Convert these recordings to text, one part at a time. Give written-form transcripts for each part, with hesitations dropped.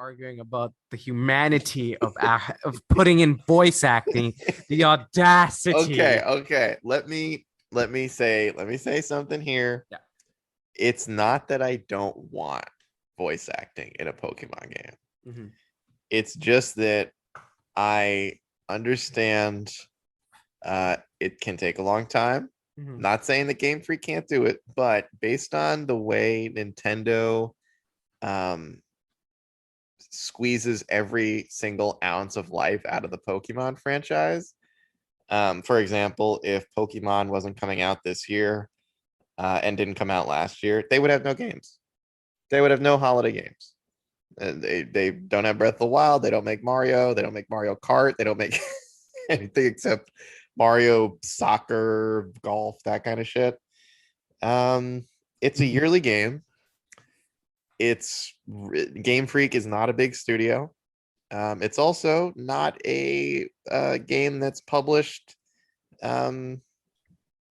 arguing about the humanity of putting in voice acting, the audacity. Okay. Let me say something here. Yeah. It's not that I don't want voice acting in a Pokemon game. Mm-hmm. It's just that I understand it can take a long time. Mm-hmm. Not saying that Game Freak can't do it, but based on the way Nintendo squeezes every single ounce of life out of the Pokemon franchise. For example, if Pokemon wasn't coming out this year and didn't come out last year, they would have no games. They would have no holiday games. They don't have Breath of the Wild. They don't make Mario. They don't make Mario Kart. They don't make anything except Mario Soccer, golf, that kind of shit. It's a yearly game. Game Freak is not a big studio. It's also not a game that's published.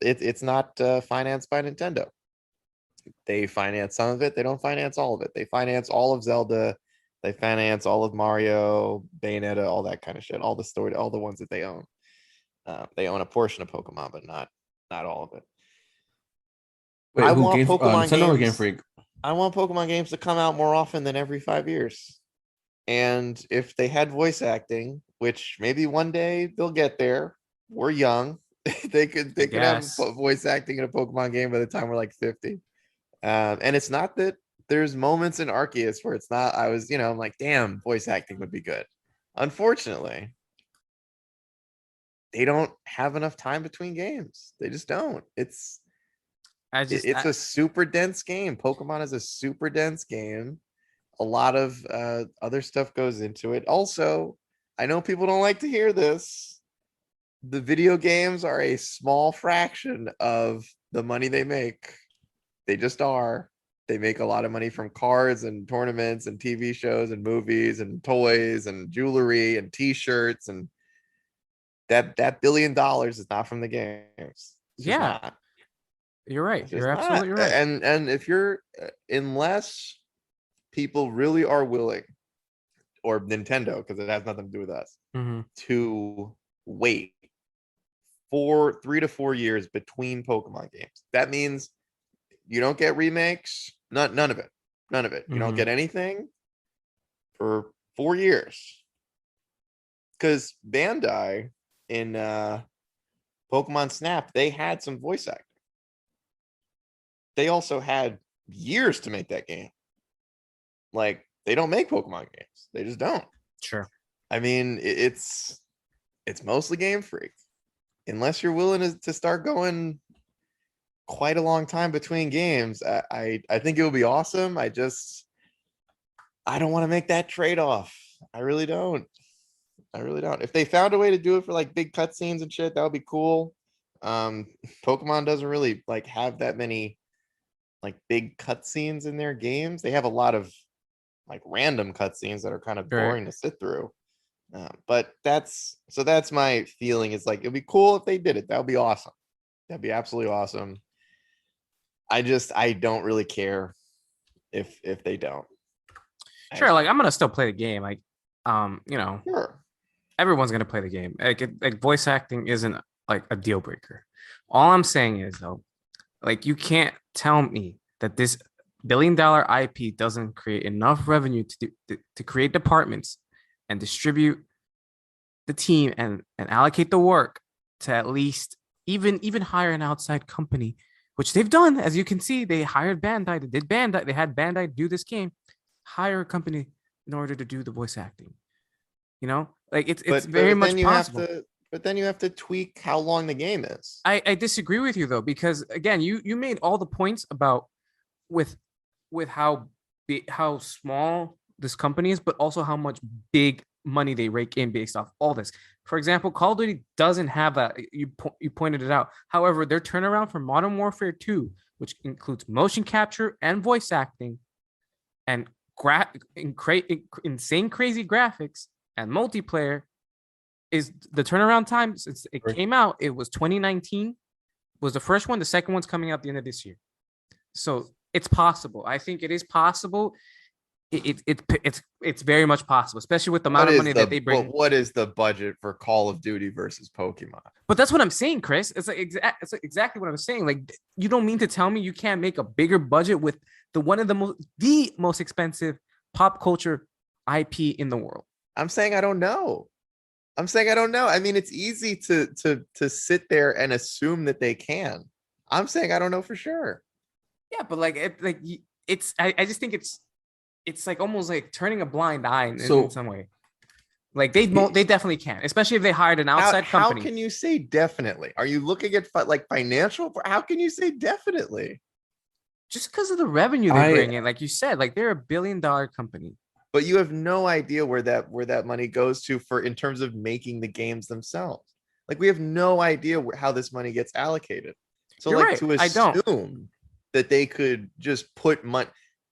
It's not financed by Nintendo. They finance some of it. They don't finance all of it. They finance all of Zelda. They finance all of Mario, Bayonetta, all that kind of shit. All the ones that they own. They own a portion of Pokemon, but not all of it. Wait, I who want Game Pokemon Nintendo or Game games. Freak? I want Pokemon games to come out more often than every 5 years. And if they had voice acting, which maybe one day they'll get there, we're young. they could have voice acting in a Pokemon game by the time we're like 50. And it's not that there's moments in Arceus where it's not. I'm like, damn, voice acting would be good. Unfortunately, they don't have enough time between games. They just don't. It's a super dense game. Pokemon is a super dense game. A lot of other stuff goes into it. Also, I know people don't like to hear this. The video games are a small fraction of the money they make. They just are. They make a lot of money from cards and tournaments and TV shows and movies and toys and jewelry and t-shirts, and that $1 billion is not from the games. It's just not. You're right. You're absolutely right. And if unless people really are willing, or Nintendo, because it has nothing to do with us, to wait for 3 to 4 years between Pokemon games. That means you don't get remakes, none of it. You don't get anything for 4 years. Because Bandai in Pokemon Snap, they had some voice acting. They also had years to make that game. Like, they don't make Pokemon games. They just don't. Sure. I mean, it's mostly Game Freak. Unless you're willing to start going quite a long time between games, I think it would be awesome. I don't want to make that trade-off. I really don't. If they found a way to do it for like big cutscenes and shit, that would be cool. Pokemon doesn't really like have that many like big cutscenes in their games. They have a lot of like random cutscenes that are kind of boring to sit through. But that's my feeling. It's like, it'd be cool if they did it. That would be awesome. That'd be absolutely awesome. I don't really care if they don't. Sure, like I'm gonna still play the game. Like, sure, everyone's gonna play the game. Like voice acting isn't like a deal breaker. All I'm saying is though, like you can't tell me that this $1 billion IP doesn't create enough revenue to create departments and distribute the team and allocate the work to at least even hire an outside company, which they've done. As you can see, they hired Bandai. They had Bandai do this game, hire a company in order to do the voice acting. Like it's very much possible. But then you have to tweak how long the game is. I disagree with you though, because again, you made all the points about with how small this company is, but also how much big money they rake in based off all this. For example, Call of Duty doesn't have that. You pointed it out. However, their turnaround for Modern Warfare 2, which includes motion capture and voice acting, and insane crazy graphics and multiplayer, is the turnaround time since it came out. It was 2019 was the first one. The second one's coming out at the end of this year. So it's possible. I think it is possible it's very much possible, especially with the amount of money that they bring. what is the budget for Call of Duty versus Pokemon? But that's what I'm saying, Chris. It's like exactly what I'm saying. Like you don't mean to tell me you can't make a bigger budget with the most expensive pop culture IP in the world. I'm saying I don't know. I'm saying I don't know. I mean, it's easy to sit there and assume that they can. I'm saying I don't know for sure. Yeah, but I just think it's like almost like turning a blind eye in some way. Like they definitely can, especially if they hired an outside company. How can you say definitely? Are you looking at like financial? How can you say definitely? Just because of the revenue they bring in, like you said, like they're $1 billion company. But you have no idea where that money goes to for in terms of making the games themselves. Like we have no idea how this money gets allocated. So You're like right. to I don't. assume that they could just put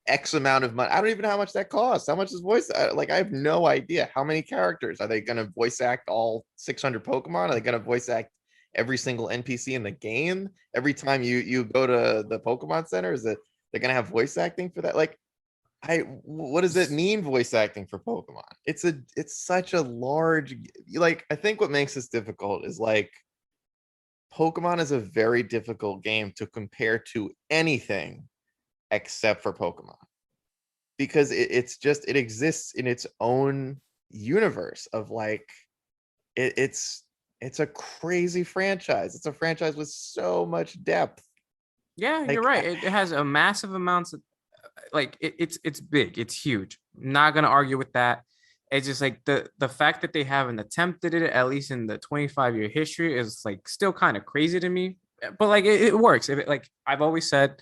X amount of money. I don't even know how much that costs. How much is voice? Like I have no idea. How many characters are they going to voice act? All 600 Pokemon? Are they going to voice act every single NPC in the game? Every time you go to the Pokemon Center, is it they're going to have voice acting for that? Like what does it mean voice acting for Pokemon? It's such a large, like I think what makes this difficult is like Pokemon is a very difficult game to compare to anything except for Pokemon because it exists in its own universe of like it's a crazy franchise. It's a franchise with so much depth. Yeah, you're Like right. It has a massive amounts of like it's big, it's huge. Not gonna argue with that. It's just like the fact that they haven't attempted it at least in the 25-year history is like still kind of crazy to me. But like it works. If it, like I've always said,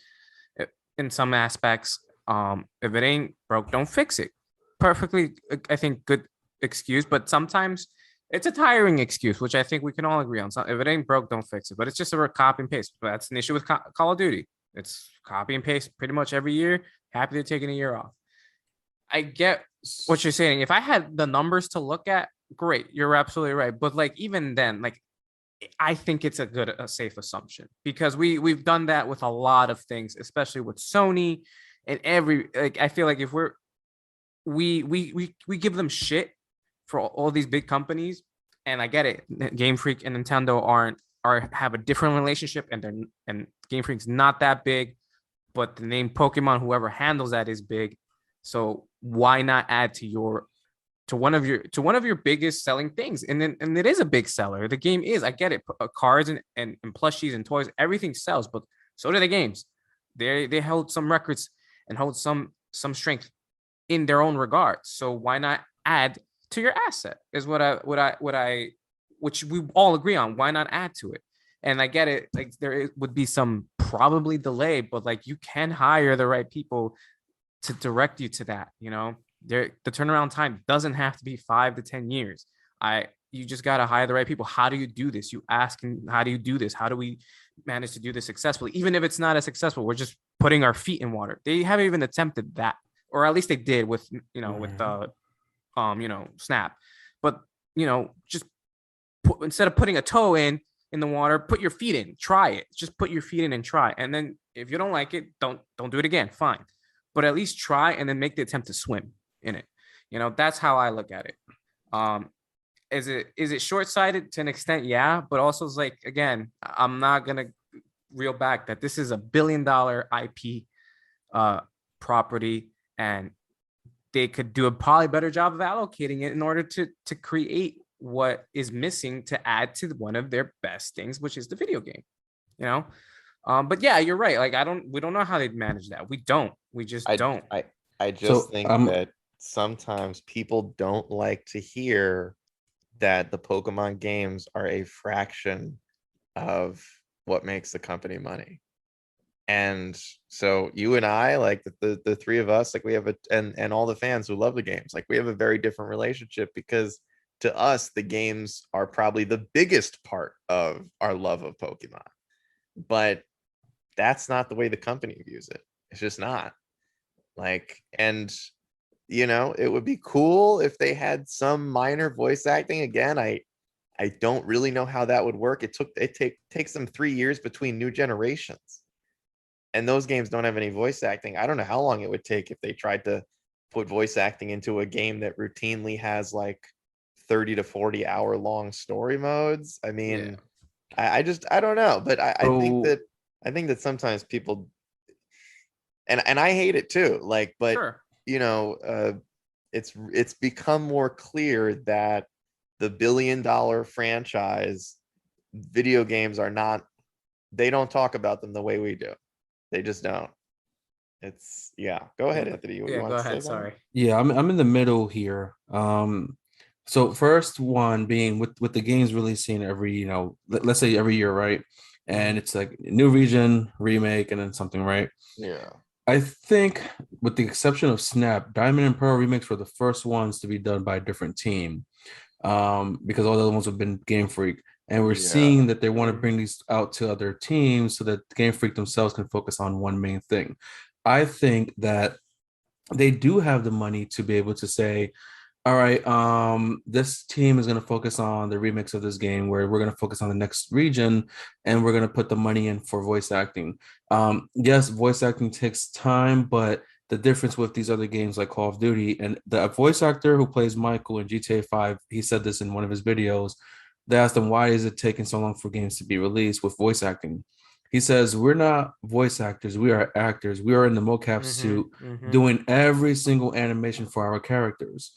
in some aspects, if it ain't broke, don't fix it. Perfectly, I think good excuse, but sometimes it's a tiring excuse, which I think we can all agree on. So if it ain't broke, don't fix it. But it's just a copy and paste. But that's an issue with Call of Duty. It's copy and paste pretty much every year. Happy they're taking a year off. I get what you're saying. If I had the numbers to look at, great. You're absolutely right. But like even then, like I think it's a safe assumption because we've done that with a lot of things, especially with Sony and every like I feel like if we give them shit for all these big companies, and I get it. Game Freak and Nintendo have a different relationship, and Game Freak's not that big, but the name Pokemon, whoever handles that, is big. So why not add to one of your biggest selling things? And it is a big seller. The game is, I get it, cards and plushies and toys, everything sells, but so do the games. They held some records and hold some strength in their own regards. So why not add to your asset? Is which we all agree on. Why not add to it? And I get it. Like would be some probably delay, but like you can hire the right people to direct you to that. You know, the turnaround time doesn't have to be 5 to 10 years. You just got to hire the right people. How do you do this? You ask, how do you do this? How do we manage to do this successfully? Even if it's not as successful, we're just putting our feet in water. They haven't even attempted that, or at least they did with, with Snap. But, just instead of putting a toe in the water, put your feet in, try it. Just put your feet in and try. And then if you don't like it, don't do it again. Fine. But at least try and then make the attempt to swim in it. That's how I look at it. Is it short-sighted to an extent? Yeah, but also it's like, again, I'm not gonna reel back that this is $1 billion IP property, and they could do a probably better job of allocating it in order to create what is missing to add to one of their best things, which is the video game. But yeah, you're right. Like we don't know how they'd manage that. We just don't. I just think that sometimes people don't like to hear that the Pokemon games are a fraction of what makes the company money. And so you and I, like the three of us, like we have and all the fans who love the games, like we have a very different relationship because to us, the games are probably the biggest part of our love of Pokemon. But that's not the way the company views it. It's just not. Like, and it would be cool if they had some minor voice acting. Again, I don't really know how that would work. It takes them 3 years between new generations. And those games don't have any voice acting. I don't know how long it would take if they tried to put voice acting into a game that routinely has like 30 to 40 hour long story modes. I Yeah. mean, I don't know, but So I think that sometimes people, and I hate it too. Like, but Sure. you know, it's become more clear that the $1 billion franchise video games are not, they don't talk about them the way we do. They just don't. It's, yeah. Go ahead, Anthony. You Yeah, go want to say ahead. something? Sorry. yeah, I'm in the middle here. So first one being with the games releasing every, let's say every year, right? And Mhm. it's like new region, remake, and then something, right? Yeah. I think, with the exception of Snap, Diamond and Pearl remakes were the first ones to be done by a different team, because all the other ones have been Game Freak. And we're Yeah. seeing that they want to Mhm. bring these out to other teams so that Game Freak themselves can focus on one main thing. I think that they do have the money to be able to say, all right, this team is going to focus on the remix of this game, where we're going to focus on the next region, and we're going to put the money in for voice acting. Yes, voice acting takes time, but the difference with these other games like Call of Duty, and the voice actor who plays Michael in GTA 5, he said this in one of his videos. They asked him, why is it taking so long for games to be released with voice acting? He says, we're not voice actors, we are actors. We are in the mocap Mm-hmm. suit Mm-hmm. doing every single animation for our characters.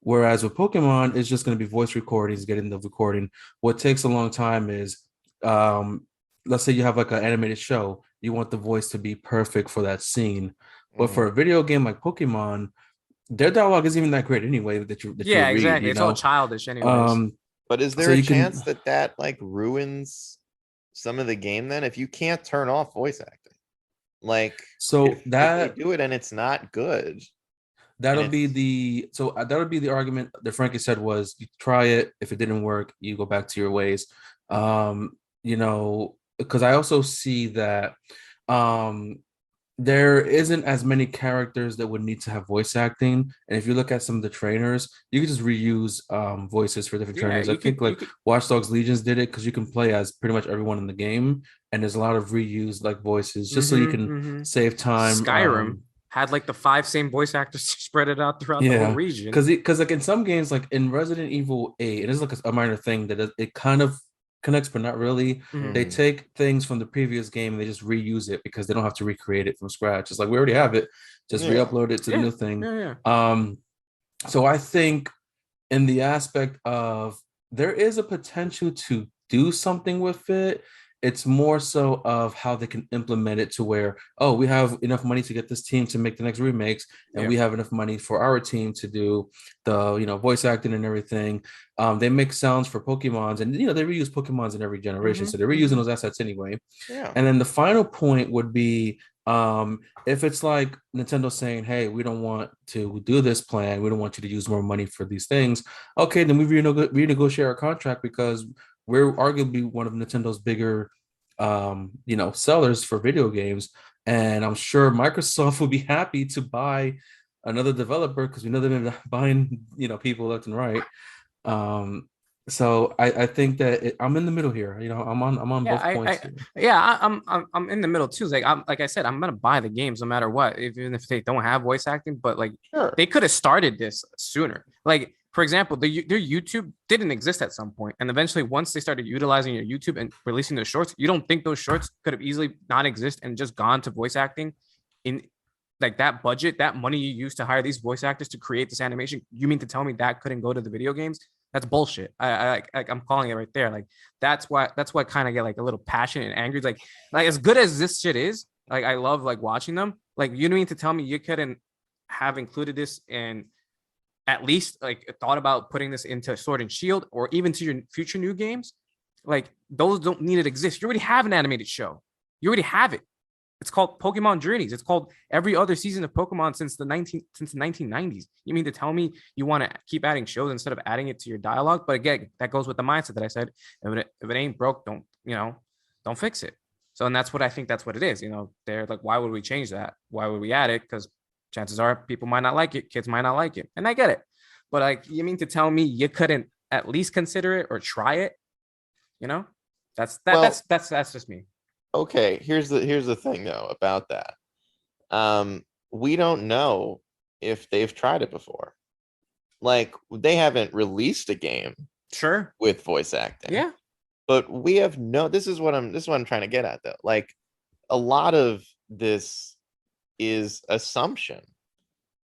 Whereas with Pokemon, it's just going to be voice recordings, getting the recording. What takes a long time is, um, let's say you have like an animated show, you want the voice to be perfect for that scene. But for Mhm. a video game like Pokemon, their dialogue isn't even that great anyway that you Yeah, read, exactly. you It's all know. childish, anyways. Um, But is so there a you can. chance that that like ruins some of the game then if you can't turn off voice acting? Like So if they that do it and it's not good and that'll be it's, the argument that Frankie said was, you try it. If it didn't work, you go back to your ways. Because I also see that um there isn't as many characters that would need to have voice acting. And if you look at some of the trainers, you can just reuse voices for different Yeah, trainers. I think you like could. Watch Dogs Legions did it because you can play as pretty much everyone in the game, and there's a lot of reused like voices just so you Mm-hmm. can Mm-hmm. save time. Skyrim had like the 5 same voice actors spread it out throughout the whole Yeah, region. because like in some games, like in Resident Evil 8, and it's like a minor thing that it kind of connects, but not really. Mm-hmm. They mhm, take things from the previous game and they just reuse it because they don't have to recreate it from scratch. It's like we already have it, just yeah. re-upload it to the Yeah, new thing. yeah, yeah. Um, so I think in the aspect of, there is a potential to do something with it. It's more so of how they can implement it to where, oh, we have enough money to get this team to make the next remakes, and Yeah. we have enough money for our team to do the voice acting and everything. They make sounds for Pokemons, and they reuse Pokemons in every generation, Mm-hmm. so they're reusing Mm-hmm. those assets anyway. Yeah. And then the final point would be, if it's like Nintendo saying, hey, we don't want to do this plan, we don't want you to use more money for these things. Okay, then we renegotiate our contract because we're arguably one of Nintendo's bigger, sellers for video games. And I'm sure Microsoft would be happy to buy another developer because we know they've been buying, people left and right. Um, so I think that I'm in the middle here. I'm on Yeah, both points here. I'm in the middle too. Like I said, I'm gonna buy the games no matter what, even if they don't have voice acting. But like, Sure. they could have started this sooner. Like, for example, their YouTube didn't exist at some point, and eventually, once they started utilizing your YouTube and releasing those shorts, you don't think those shorts could have easily not exist and just gone to voice acting in like that budget, that money you used to hire these voice actors to create this animation? You mean to tell me that couldn't go to the video games? That's bullshit. I'm calling it right there. Like, that's why I kind of get like a little passionate and angry. Like as good as this shit is, like I love like watching them. Like, you mean to tell me you couldn't have included this and at least like thought about putting this into Sword and Shield or even to your future new games? Like, those don't need to exist. You already have an animated show. You already have it. It's called Pokemon Journeys. It's called every other season of Pokemon since the 1990s. You mean to tell me you want to keep adding shows instead of adding it to your dialogue? But again, that goes with the mindset that I said, if it ain't broke, don't fix it. So, and that's what I think, that's what it is. They're like, why would we change that? Why would we add it? Because chances are people might not like it, kids might not like it, and I get it. But like, you mean to tell me you couldn't at least consider it or try it? You know, that's that. Well, That's just me. okay. Here's the thing though about that. We don't know if they've tried it before. Like they haven't released a game Sure. with voice acting. Yeah. But we have this is what I'm trying to get at though. Like a lot of this is assumption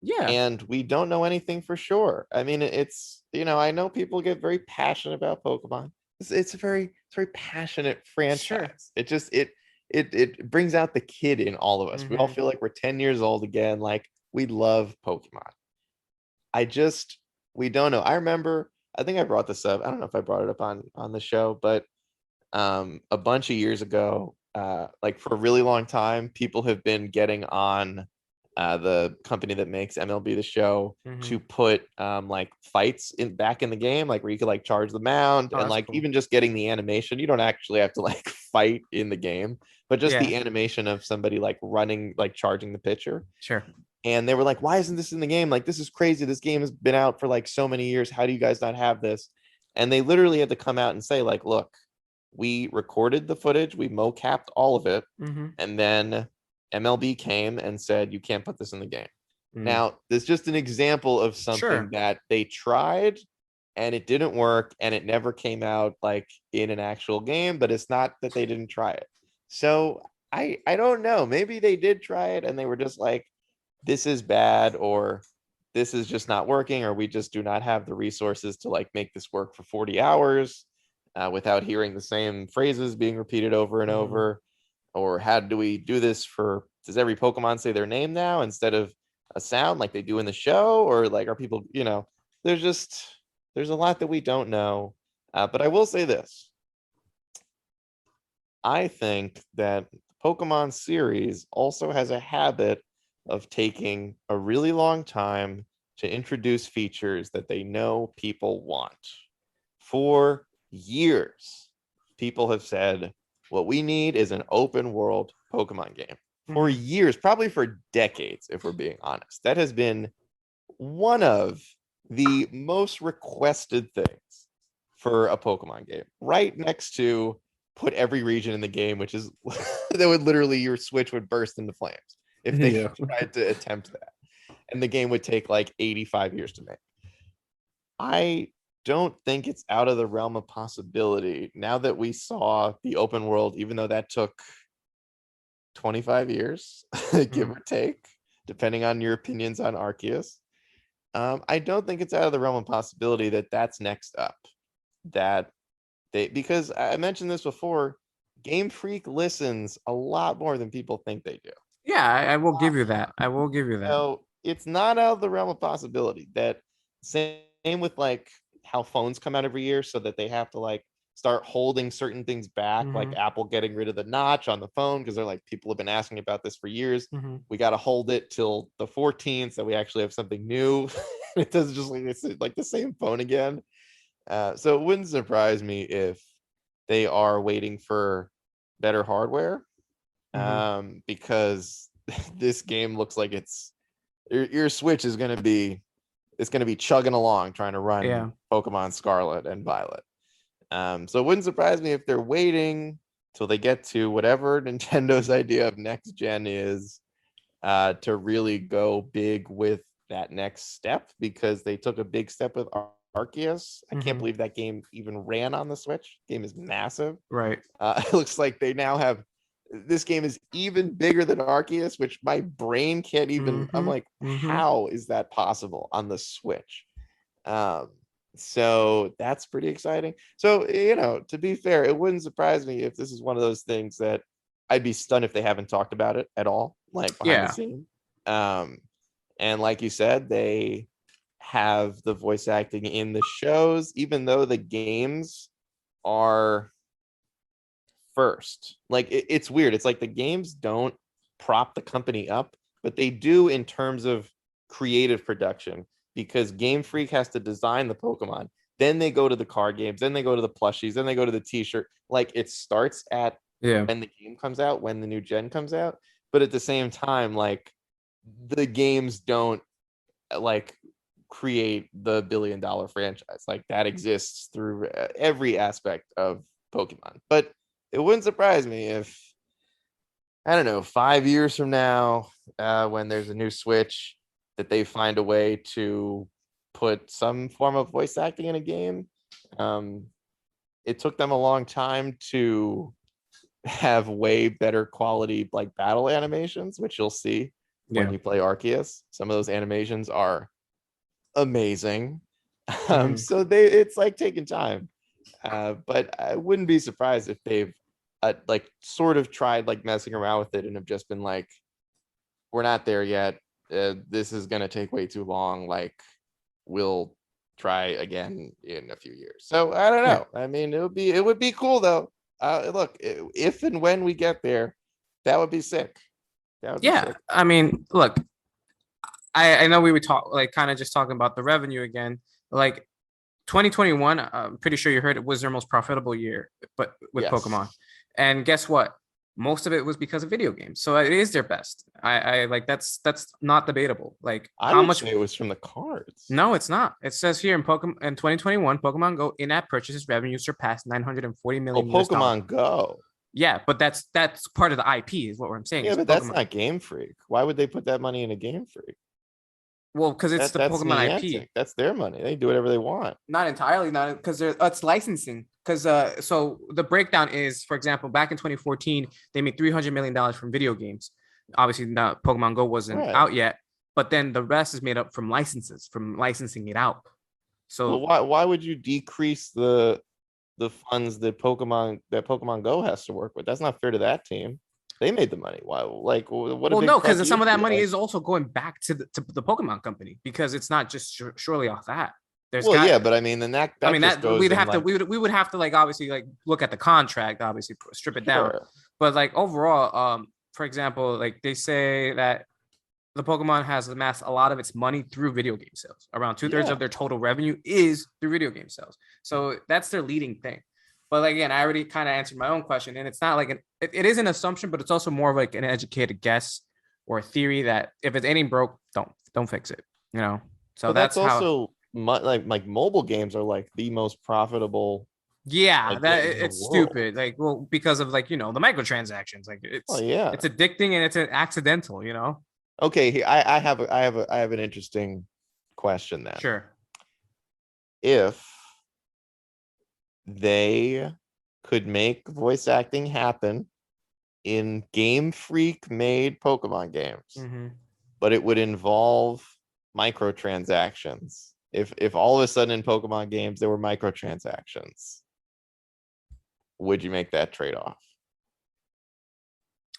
Yeah. and we don't know anything for sure. I mean, it's I know people get very passionate about Pokemon. It's a very passionate franchise. Sure. It just it brings out the kid in all of us. We all Mhm. feel like we're 10 years old again. Like we love Pokemon. I just we don't know. I remember I think I brought this up. I don't know if I brought it up on the show, but a bunch of years ago, like for a really long time, people have been getting on the company that makes MLB The Show to Mhm. put like fights in back in the game, like where you could like charge the mound Oh, and that's like cool. even just getting the animation. You don't actually have to like fight in the game, but just Yeah. the animation of somebody like running, like charging the pitcher. Sure. And they were like, why isn't this in the game? Like, this is crazy. This game has been out for like so many years. How do you guys not have this? And they literally had to come out and say, like, look, we recorded the footage, we mocapped all of it, Mhm. and then MLB came and said, you can't put this in the game. Mm. Now, there's just an example of something Sure. that they tried and it didn't work and it never came out like in an actual game, but it's not that they didn't try it. So I don't know. Maybe they did try it and they were just like, this is bad, or this is just not working, or we just do not have the resources to like make this work for 40 hours without hearing the same phrases being repeated over and Mhm. over. Or how do we do this for, does every Pokemon say their name now instead of a sound like they do in the show? Or like, are people, there's a lot that we don't know. But I will say this. I think that the Pokemon series also has a habit of taking a really long time to introduce features that they know people want. For years, people have said, what we need is an open world Pokemon game. For Mhm. years, probably for decades, if we're being honest. That has been one of the most requested things for a Pokemon game, right next to put every region in the game, which is that would literally your Switch would burst into flames if they Yeah. tried to attempt that. And the game would take like 85 years to make. I don't think it's out of the realm of possibility now that we saw the open world, even though that took 25 years, give Mhm. or take, depending on your opinions on Arceus. I don't think it's out of the realm of possibility that that's next up. That because I mentioned this before, Game Freak listens a lot more than people think they do. Yeah, I will give you that. I will give you that. So it's not out of the realm of possibility that same with like how phones come out every year so that they have to like start holding certain things back, like Mhm. Apple getting rid of the notch on the phone because they're like, people have been asking about this for years. Mhm. We got to hold it till the 14th so we actually have something new. It doesn't just like it's like the same phone again. So it wouldn't surprise me if they are waiting for better hardware, Mhm. because this game looks like your Switch is going to be it's going to be chugging along trying to run Yeah. Pokemon Scarlet and Violet. So it wouldn't surprise me if they're waiting till they get to whatever Nintendo's idea of next gen is, to really go big with that next step, because they took a big step with Arceus. I can't Mhm. believe that game even ran on the Switch. Game is massive. Right. It looks like they now have this game is even bigger than Arceus, which my brain can't even. I'm Mhm. like, Mhm. how is that possible on the Switch? Um, so that's pretty exciting. So, to be fair, it wouldn't surprise me if this is one of those things that I'd be stunned if they haven't talked about it at all, like behind the Yeah. scene. Um, and like you said, they have the voice acting in the shows, even though the games are first. Like it's weird. It's like the games don't prop the company up, but they do in terms of creative production, because Game Freak has to design the Pokemon. Then they go to the card games, then they go to the plushies, then they go to the t-shirt. Like it starts at Yeah. when the game comes out, when the new gen comes out. But at the same time, like the games don't like create the $1 billion franchise. Like that exists through every aspect of Pokemon. But it wouldn't surprise me if, I don't know, 5 years from now, when there's a new Switch, that they find a way to put some form of voice acting in a game. It took them a long time to have way better quality like battle animations, which you'll see when Yeah. you play Arceus. Some of those animations are amazing. Mhm. So it's like taking time. But I wouldn't be surprised if they've like sort of tried like messing around with it and have just been like, we're not there yet. This is gonna take way too long. Like, we'll try again in a few years. So I don't Yeah. know. I mean, it would be cool though. Look, if and when we get there, that would be sick. That would be Yeah. sick. I mean, look, I know we would talk like kind of just talking about the revenue again. Like 2021, I'm pretty sure you heard it was their most profitable year, but with Yes. Pokemon. And guess what? Most of it was because of video games. So it is their best. I like that's not debatable. Like I how would much? say it was from the cards. No, it's not. It says here in Pokemon in 2021, Pokemon Go in-app purchases revenue surpassed 940 Oh, million US dollars. Pokemon Go. Yeah, but that's part of the IP is what I'm saying. Yeah, Is but that's Pokemon. not Game Freak. Why would they put that money in a Game Freak? Well, because it's the That's Pokemon IP. Niantic. That's their money. They do whatever they want. Not entirely, not because it's licensing. Because so the breakdown is, for example, back in 2014, they made $300 million from video games. Obviously, not Pokemon Go wasn't Right. out yet, but then the rest is made up from licenses, from licensing it out. So Well, why would you decrease the funds that Pokemon Go has to work with? That's not fair to that team. They made the money. Why? Like, what? A well, big no, fuck because you some of that to money us. is also going back to the Pokemon company because it's not just surely off that. There's Well, got yeah, but I mean, then that I mean just that goes we'd in, have to like, we would have to like obviously like look at the contract, obviously strip it down. sure. But like overall, for example, like they say that the Pokemon has amassed a lot of its money through video game sales. Around 2/3 Yeah. of their total revenue is through video game sales. So that's their leading thing. But like, again, I already kind of answered my own question, and it's not like it is an assumption, but it's also more of like an educated guess or a theory that if it's ain't broke, don't fix it. You know. So But that's that's how. also like mobile games are like the most profitable Yeah, like that games in the it's world. stupid. Like, well, because of like the microtransactions. Like Oh yeah. it's addicting and it's an accidental. You know. Okay, I have an interesting question then. Sure. If they could make voice acting happen in Game Freak made Pokemon games, Mm-hmm. but it would involve microtransactions. If all of a sudden in Pokemon games there were microtransactions, would you make that trade-off?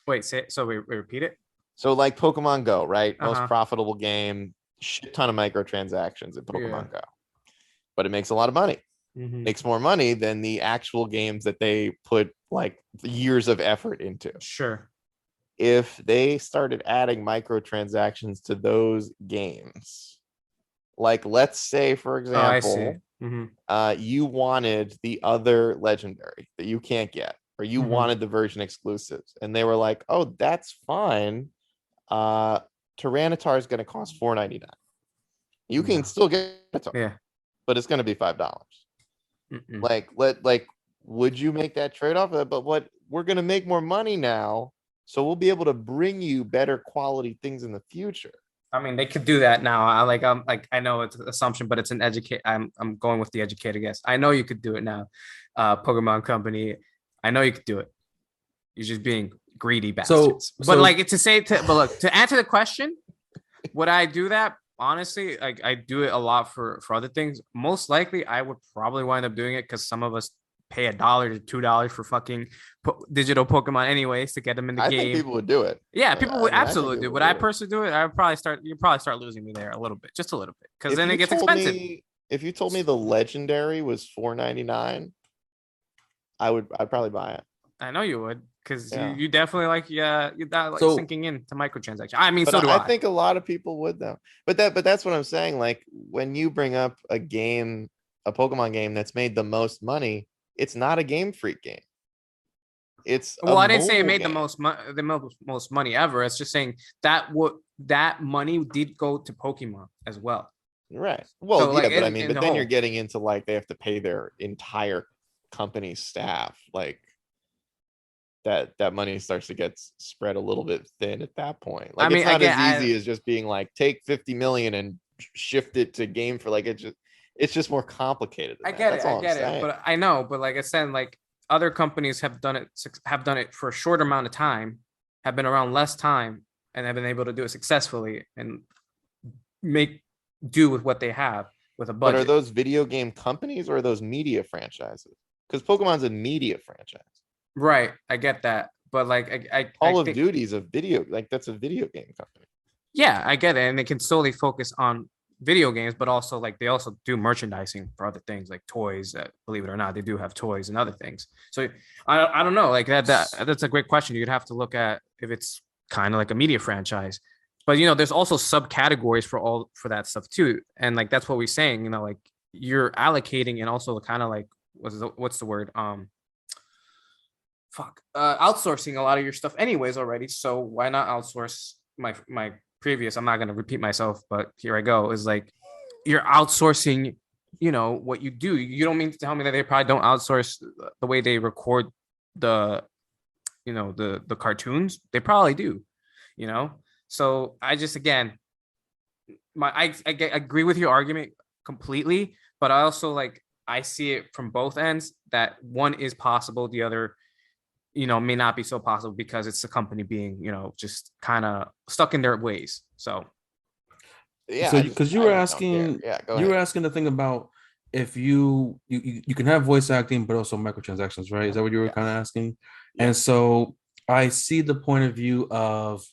Wait, so we repeat it. So like Pokemon Go, right? Most Uh-huh. profitable game, shit ton of microtransactions in Yeah. Pokemon Go. But it makes a lot of money. Mm-hmm. Makes more money than the actual games that they put like years of effort into. Sure. If they started adding microtransactions to those games, like let's say, for Oh, I see. example, Mm-hmm. you wanted the other legendary that you can't get, or you Mhm. wanted the version exclusives, and they were like, oh, that's fine. Tyranitar is going to cost $4.99. You can No. still get it, Yeah. but it's going to be $5. Mm-mm. Like, would you make that trade-off? But what, we're going to make more money now, so we'll be able to bring you better quality things in the future. I mean, they could do that now. I know it's an assumption, but it's an educate. I'm going with the educated guess. I know you could do it now. Pokemon Company. I know you could do it. You're just being greedy bastards. But like but look, to answer the question, would I do that? Honestly, like I do it a lot for other things. Most likely, I would probably wind up doing it because some of us pay $1 to $2 for fucking digital Pokemon anyways to get them in the I game. think people would do it. Yeah, people would absolutely do. Would I it. personally do it? I would probably start. You probably start losing me there a little bit, just a little bit, because If then you it gets told expensive. if you told me the legendary was $4.99, I'd probably buy it. I know you would, because Yeah. you definitely like you're not like So- sinking into microtransactions. I mean, But so do I. I think a lot of people would though. But that's what I'm saying. Like when you bring up a game, a Pokemon game that's made the most money, it's not a Game Freak game. It's a Well, I didn't say it mobile made game. the most money ever. It's just saying that money did go to Pokemon as well. Right. Well, So, yeah, like, but I in mean, the but then you're whole- getting into like they have to pay their entire company staff. Like that money starts to get spread a little bit thin at that point. I Like mean, it's not again, as easy as just being like take 50 million and shift it to game for like it's just more complicated than I that. get it, That's I all I'm get it, saying. but I know, but like I said, like other companies have done it for a short amount of time, have been around less time, and have been able to do it successfully and make do with what they have with a But are budget. those video game companies or are those media franchises? Because Pokemon's a media franchise. Right, I get that, but like I Call of think Duty's a video, like that's a video game company. yeah, I get it, and they can solely focus on video games, but also like they also do merchandising for other things like toys. That believe it or not, they do have toys and other things. So I don't know, like that's a great question. You'd have to look at if it's kind of like a media franchise, but there's also subcategories for that stuff too, and like that's what we're saying. Like you're allocating and also kind of like what's the word outsourcing a lot of your stuff anyways already. So why not outsource my previous? I'm not going to repeat myself, but here I go. Is like you're outsourcing, what you do. You don't mean to tell me that they probably don't outsource the way they record the, the cartoons. They probably do, you know. So I just again, I agree with your argument completely, but I also like I see it from both ends that one is possible, the other may not be so possible because it's the company being, just kind of stuck in their ways. So Yeah, So because you I were just don't care. asking, Yeah, go ahead. the thing about if you can have voice acting but also microtransactions, right? Is that what you were kind of Yes. asking? Yeah. And so I see the point of view of,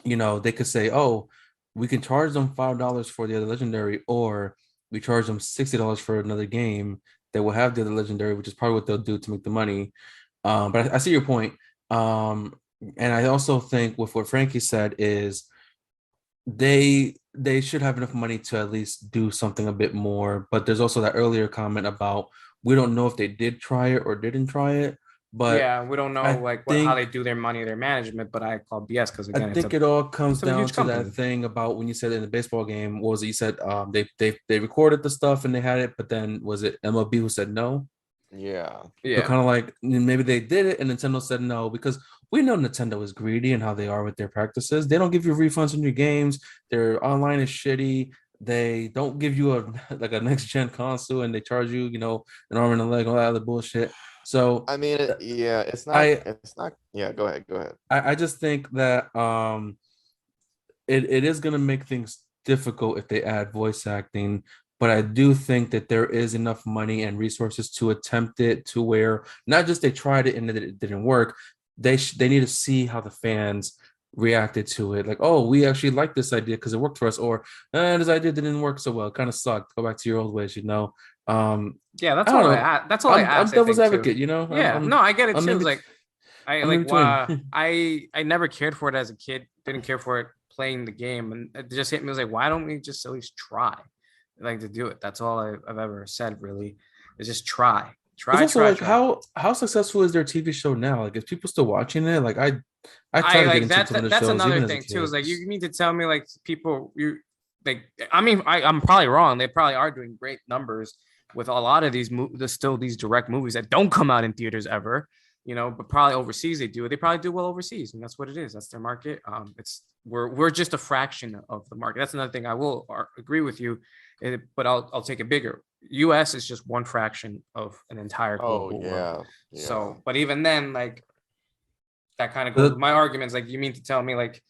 they could say, oh, we can charge them $5 for the other legendary, or we charge them $60 for another game that will have the other legendary, which is probably what they'll do to make the money. But I see your point. Um, and I also think with what Frankie said is they should have enough money to at least do something a bit more. But there's also that earlier comment about we don't know if they did try it or didn't try it. But yeah, we don't know I like how they think do their money, their management, but I call BS because I again, think it all comes it's a down huge to that company. thing about when you said in the baseball game, what was it? You said they recorded the stuff and they had it, but then was it MLB who said no? Yeah. So Yeah. kind of like maybe they did it and Nintendo said no because we know Nintendo is greedy and how they are with their practices. They don't give you refunds on your games. Their online is shitty. They don't give you a next gen console and they charge you, an arm and a leg, all that other bullshit. So I mean, yeah, I it's not. Yeah, go ahead. Go ahead. I just think that it is gonna make things difficult if they add voice acting, but I do think that there is enough money and resources to attempt it to where not just they tried it and it didn't work. They need to see how the fans reacted to it. Like, oh, we actually like this idea because it worked for us, or this idea didn't work so well. Kind of sucked. Go back to your old ways, Yeah, I don't know. that's all I I'm asked, I devil's think too. advocate, Yeah, no, I get it I'm too. in It's bet- like I I'm in like between. I never cared for it as a kid, didn't care for it playing the game, and it just hit me. It was like, why don't we just at least try like to do it? That's all I've ever said really, is just try It's try also try like try how successful is their TV show now? Like, is people still watching it? Like, I try I to get like into that, some of the that's shows another even as a thing too, is kid. like you need to tell me like people you like I mean I'm probably wrong, they probably are doing great numbers with a lot of these there's still these direct movies that don't come out in theaters ever, but probably overseas they probably do well overseas, and that's what it is, that's their market. It's we're just a fraction of the market. That's another thing I will agree with you, but I'll take it bigger. US is just one fraction of an entire Oh global world. yeah, yeah. So but even then, like that kind of goes with The my arguments. Like, you mean to tell me like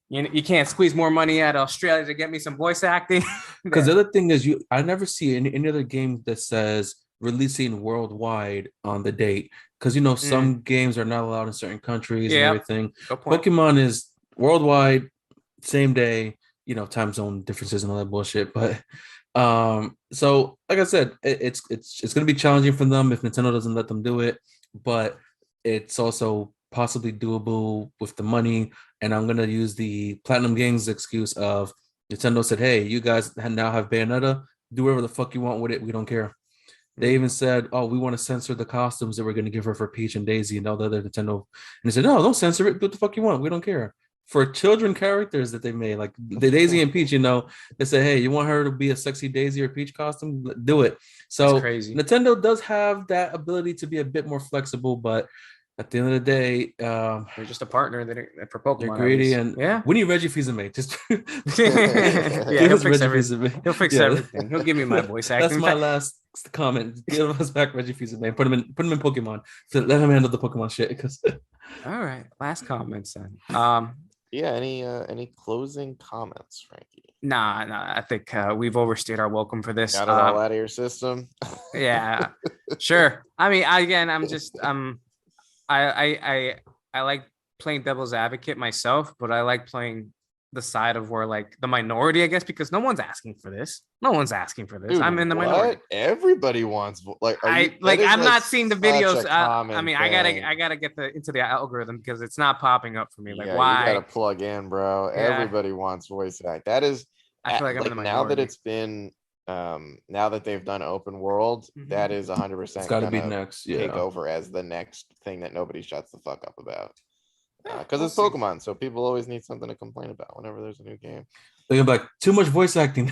you can't squeeze more money out of Australia to get me some voice acting? because the other thing is I never see any other game that says releasing worldwide on the date. Because some games are not allowed in certain countries and Yeah, everything. good point. Pokemon is worldwide, same day, time zone differences and all that bullshit. But so like I said, it's gonna be challenging for them if Nintendo doesn't let them do it, but it's also possibly doable with the money. And I'm gonna use the Platinum Games excuse of Nintendo said, "Hey, you guys now have Bayonetta. Do whatever the fuck you want with it. We don't care." They even said, "Oh, we want to censor the costumes that we're going to give her for Peach and Daisy and all the other Nintendo." And they said, "No, don't censor it. Do what the fuck you want. We don't care." For children characters that they made, like the Daisy and Peach, they say, "Hey, you want her to be a sexy Daisy or Peach costume? Do it." It's So crazy. Nintendo does have that ability to be a bit more flexible, but At the end of the day, They're just a partner for Pokemon. they're at greedy, least. and yeah, we need Reggie Fils-Aimé. Just yeah, give he'll us fix Reggie everything. Fils-Aimé. He'll fix Yeah. everything. He'll give me my voice acting. That's In my fact, last comment. Give us back Reggie Fils-Aimé. Put him in Pokemon. So let him handle the Pokemon shit. Because all right, last comments then. Yeah. Any closing comments, Frankie? Nah, I think we've overstayed our welcome for this. Got it all out of your system. Yeah, sure. I mean, I'm just I like playing devil's advocate myself, but I like playing the side of where like the minority, I guess, because no one's asking for this. No one's asking for this. Dude, I'm in the minority. Everybody wants like. I'm not seeing the videos. I mean, thing. I gotta get into the algorithm because it's not popping up for me. Like, Yeah, why? you gotta plug in, bro. Yeah. Everybody wants voice act. That is, I feel like I'm in the now that minority. it's been, now that they've done open world, Mhm. that is 100% it's got to be next. Yeah. take over as the next thing that nobody shuts the fuck up about. Yeah, Because we'll it's see. Pokemon, so people always need something to complain about whenever there's a new game. They're gonna be like too much voice acting.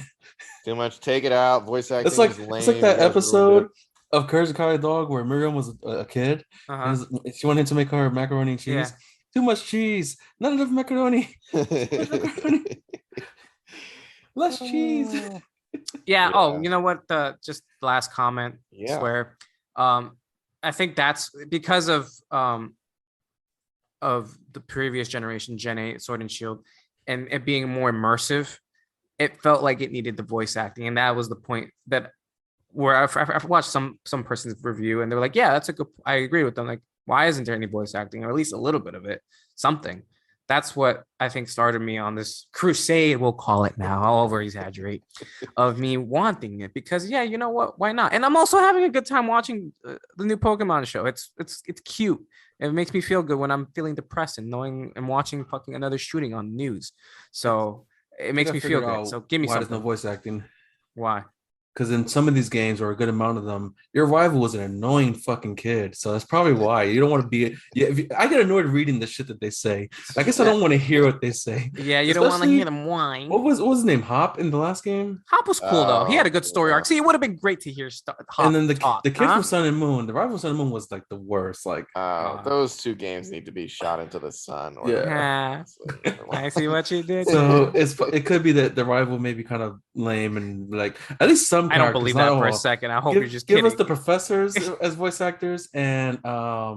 Too much, take it out. Voice acting It's like is lame. it's like You that guys ruined episode it. of Courage the Cowardly Dog where Miriam was a kid. Uh-huh. And she wanted him to make her macaroni and cheese. Yeah. Too much cheese, not enough macaroni. Less cheese. Yeah. Yeah. Oh, you know what? Just the last comment. Yeah. Swear. I think that's because of the previous generation, Gen 8, Sword and Shield, and it being more immersive. It felt like it needed the voice acting, and that was the point that where I've watched some person's review, and they were like, "Yeah, that's a good." I agree with them. Like, why isn't there any voice acting, or at least a little bit of it, something? That's what I think started me on this crusade. We'll call it now. I'll over exaggerate of me wanting it because, yeah, you know what? Why not? And I'm also having a good time watching the new Pokemon show. It's cute. It makes me feel good when I'm feeling depressed and knowing and watching fucking another shooting on the news. So it makes me feel good. So give me why something. there's no voice acting. Why? Because in some of these games, or a good amount of them, your rival was an annoying fucking kid. So that's probably why you don't want to be. Yeah, I get annoyed reading the shit that they say. I guess I don't want to hear what they say. Yeah, you don't want to hear them whine. What was his name? Hop in the last game. Hop was cool though. He had a good story arc. See, it would have been great to hear Hop. And then the talk, kid from Sun and Moon, the rival from Sun and Moon was like the worst. Like, those two games need to be shot into the sun. Or Yeah. I see what you did. So it could be that the rival may be kind of lame and like at least some. I don't believe that for a second. I hope you're just give kidding. us the professors as voice actors, and I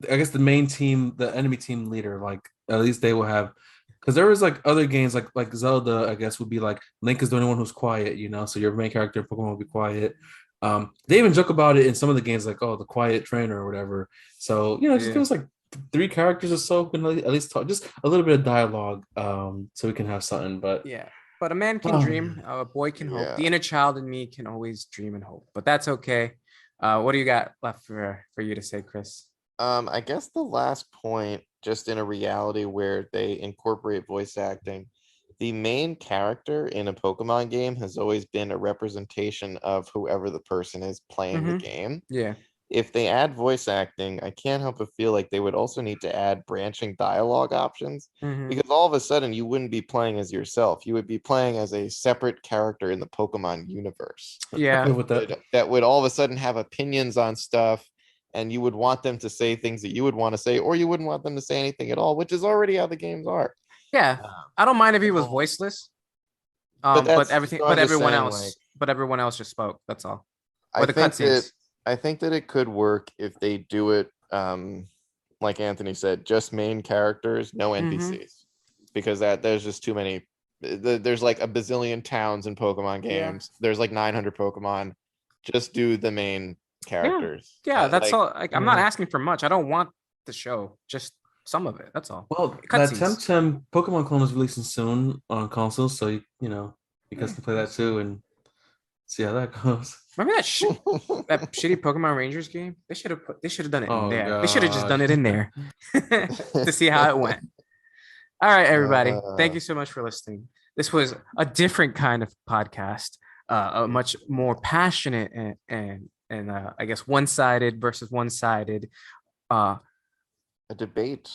guess the main team, the enemy team leader. Like at least they will have, because there was like other games like Zelda. I guess would be like Link is the only one who's quiet, you know. So your main character in Pokemon will be quiet. They even joke about it in some of the games, like the quiet trainer or whatever. So just give us like 3 characters or so, can at least talk just a little bit of dialogue, so we can have something. But yeah. But a man can dream, a boy can hope. The inner child in me can always dream and hope. But that's okay. What do you got left for you to say, Chris? I guess the last point, just in a reality where they incorporate voice acting, the main character in a Pokemon game has always been a representation of whoever the person is playing the game. Yeah. If they add voice acting, I can't help but feel like they would also need to add branching dialogue options, because all of a sudden you wouldn't be playing as yourself. You would be playing as a separate character in the Pokemon universe. Yeah. That would all of a sudden have opinions on stuff, and you would want them to say things that you would want to say, or you wouldn't want them to say anything at all, which is already how the games are. Yeah. I don't mind if he was voiceless. But everyone else just spoke. That's all. Or the cutscenes. I think that it could work if they do it, like Anthony said, just main characters, no NPCs, because there's just too many. There's like a bazillion towns in Pokemon games. Yeah. There's like 900 Pokemon. Just do the main characters. Yeah, that's all. Like, I'm not asking for much. I don't want the show. Just some of it. That's all. Well, that Temtem Pokemon clone is releasing soon on consoles, so you guys can play that too and see how that goes. Remember that shitty Pokemon Rangers game? They should have done it in there. God. They should have just done it in there to see how it went. All right, everybody. Thank you so much for listening. This was a different kind of podcast, a much more passionate and I guess one-sided versus one-sided. A debate.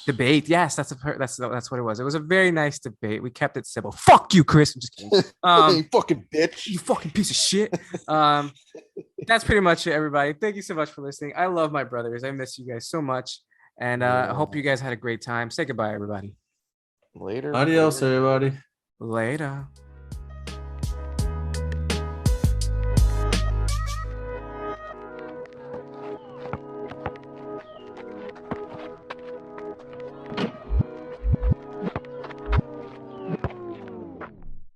Yes, that's what it was. It was a very nice debate. We kept it simple. Fuck you, Chris. I'm just kidding. You fucking bitch. You fucking piece of shit. That's pretty much it, everybody. Thank you so much for listening. I love my brothers. I miss you guys so much. And I hope you guys had a great time. Say goodbye, everybody. Later. Adios, later. everybody. Later.